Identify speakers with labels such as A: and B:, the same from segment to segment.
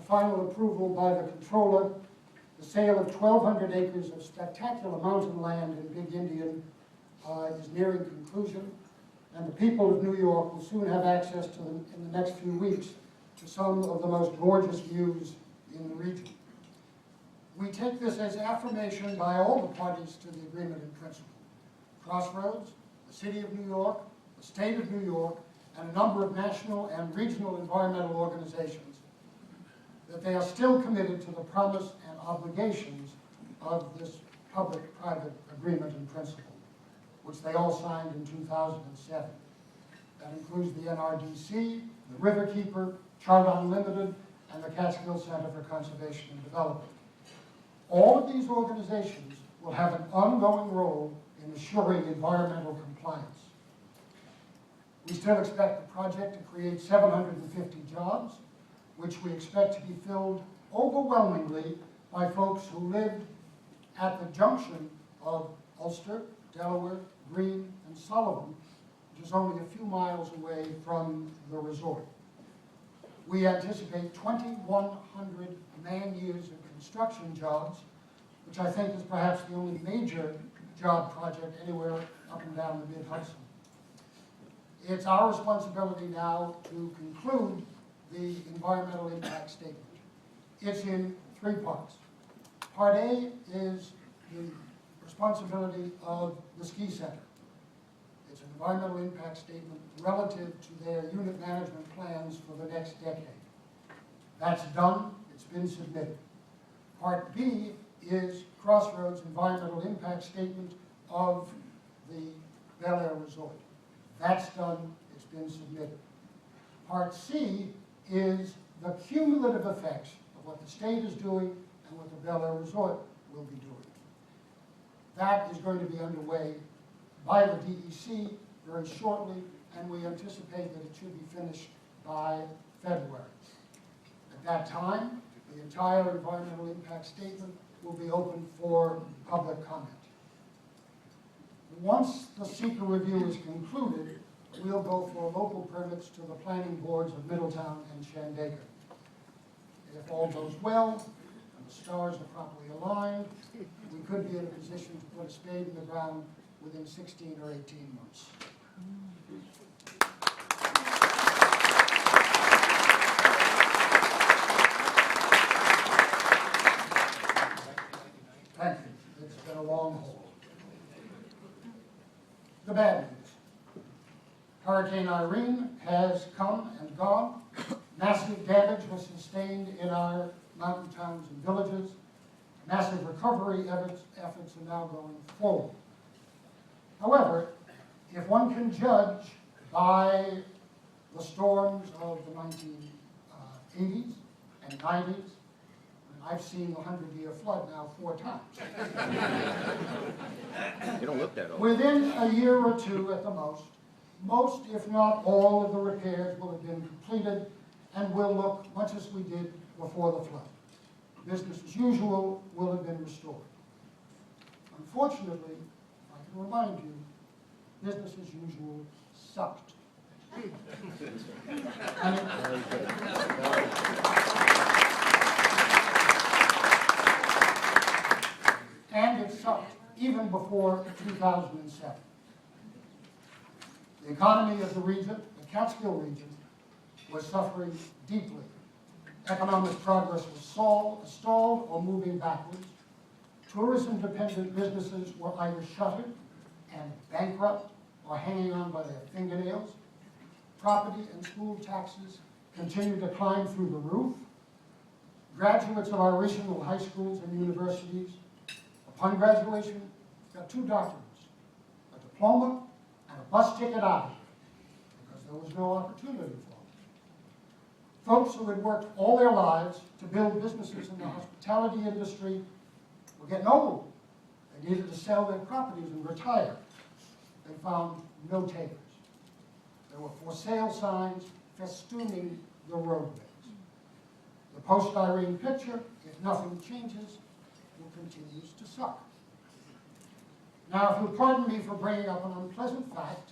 A: final approval by the controller, the sale of 1,200 acres of spectacular mountain land in Big Indian is nearing conclusion, and the people of New York will soon have access to them in the next few weeks to some of the most gorgeous views in the region. We take this as affirmation by all the parties to the agreement in principle. Crossroads, the City of New York, the State of New York, and a number of national and regional environmental organizations, that they are still committed to the promise and obligations of this public-private agreement in principle, which they all signed in 2007. That includes the NRDC, the Riverkeeper, Chart Unlimited, and the Catskill Center for Conservation and Development. All of these organizations will have an ongoing role in assuring environmental compliance. We still expect the project to create 750 jobs, which we expect to be filled overwhelmingly by folks who lived at the junction of Ulster, Delaware, Greene, and Sullivan, which is only a few miles away from the resort. We anticipate 2,100 man-years of construction jobs, which I think is perhaps the only major job project anywhere up and down the mid-Hudson. It's our responsibility now to conclude the environmental impact statement. It's in 3 parts. Part A is the responsibility of the ski center. It's an environmental impact statement relative to their unit management plans for the next decade. That's done, it's been submitted. Part B is Crossroads' environmental impact statement of the Bel Air Resort. That's done, it's been submitted. Part C is the cumulative effects of what the state is doing and what the Bel Air Resort will be doing. That is going to be underway by the DEC very shortly, and we anticipate that it should be finished by February. At that time, the entire environmental impact statement will be open for public comment. Once the seeker review is concluded, we'll go for local permits to the planning boards of Middletown and Shandaken. If all goes well, and the stars are properly aligned, we could be in a position to put a spade in the ground within 16 or 18 months. Thank you. It's been a long haul. The bad news. Hurricane Irene has come and gone. Massive damage was sustained in our mountain towns and villages. Massive recovery efforts are now going forward. However, if one can judge by the storms of the 1980s and 90s, I've seen the 100-year flood now 4 times.
B: You don't look that old.
A: Within a year or 2 at the most, if not all of the repairs will have been completed and will look much as we did before the flood. Business as usual will have been restored. Unfortunately, I can remind you, business as usual sucked. And it sucked even before 2007. The economy of the region, the Catskill region, was suffering deeply. Economic progress was stalled or moving backwards. Tourism-dependent businesses were either shuttered and bankrupt or hanging on by their fingernails. Property and school taxes continued to climb through the roof. Graduates of our regional high schools and universities, upon graduation, got 2 doctorates, a diploma and a bus ticket out, because there was no opportunity for them. Folks who had worked all their lives to build businesses in the hospitality industry were getting old. They needed to sell their properties and retire. They found no takers. There were for sale signs festooning the roadways. The post-Irene picture, if nothing changes, will continue to suck. Now, if you'll pardon me for bringing up an unpleasant fact,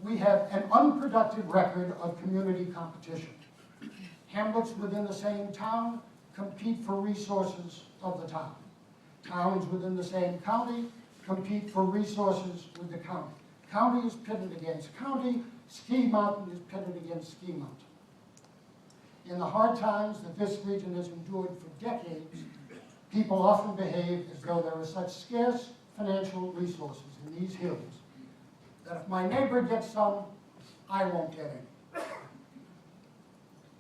A: we have an unproductive record of community competition. Hamlets within the same town compete for resources of the town. Towns within the same county compete for resources with the county. County is pitted against county, ski mountain is pitted against ski mountain. In the hard times that this region has endured for decades, people often behave as though there are such scarce financial resources in these hills that if my neighbor gets some, I won't get any.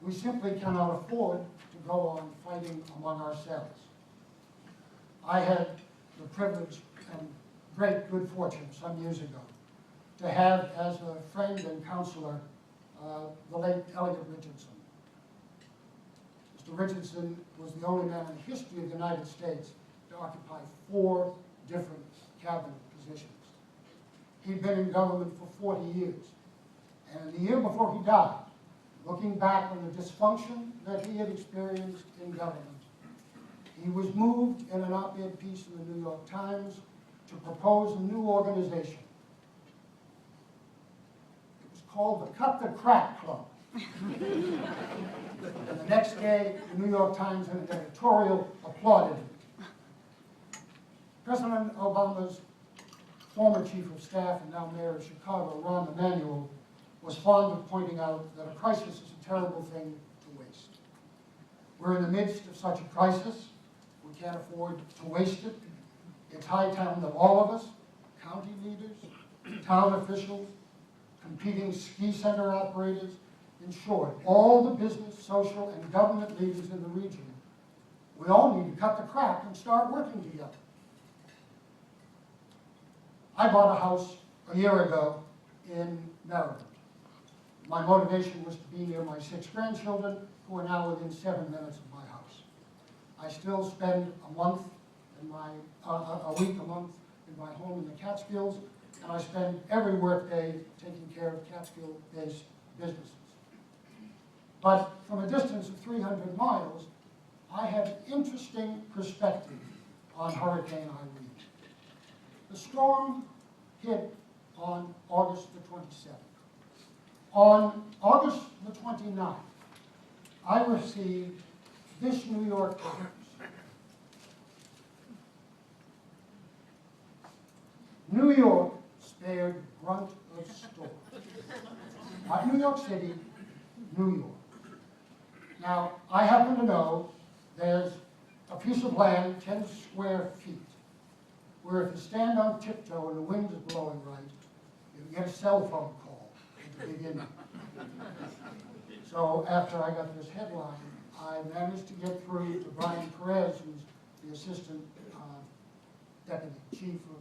A: We simply cannot afford to go on fighting among ourselves. I had the privilege and great good fortune some years ago to have as a friend and counselor the late Elliot Richardson. Mr. Richardson was the only man in the history of the United States to occupy 4 different cabinet positions. He'd been in government for 40 years. And the year before he died, looking back on the dysfunction that he had experienced in government, he was moved in an op-ed piece in the New York Times to propose a new organization. It was called the Cut the Crap Club. And the next day, the New York Times in an editorial applauded him. President Obama's former chief of staff and now mayor of Chicago, Rahm Emanuel, was fond of pointing out that a crisis is a terrible thing to waste. We're in the midst of such a crisis. We can't afford to waste it. It's high time that all of us, county leaders, town officials, competing ski center operators, in short, all the business, social, and government leaders in the region, we all need to cut the crap and start working together. I bought a house a year ago in Maryland. My motivation was to be near my 6 grandchildren, who are now within 7 minutes of my house. I still spend a month in my, a week a month in my home in the Catskills, and I spend every work day taking care of Catskill-based businesses. But from a distance of 300 miles, I have interesting perspective on Hurricane Irene. The storm hit on August the 27th. On August the 29th, I received this New York Times. New York spared brunt of storm. Not New York City, New York. Now, I happen to know there's a piece of land, 10 square feet, where if you stand on tiptoe and the wind is blowing right, you get a cell phone call at the beginning. So after I got this headline, I managed to get through to Brian Perez, who's the assistant deputy chief of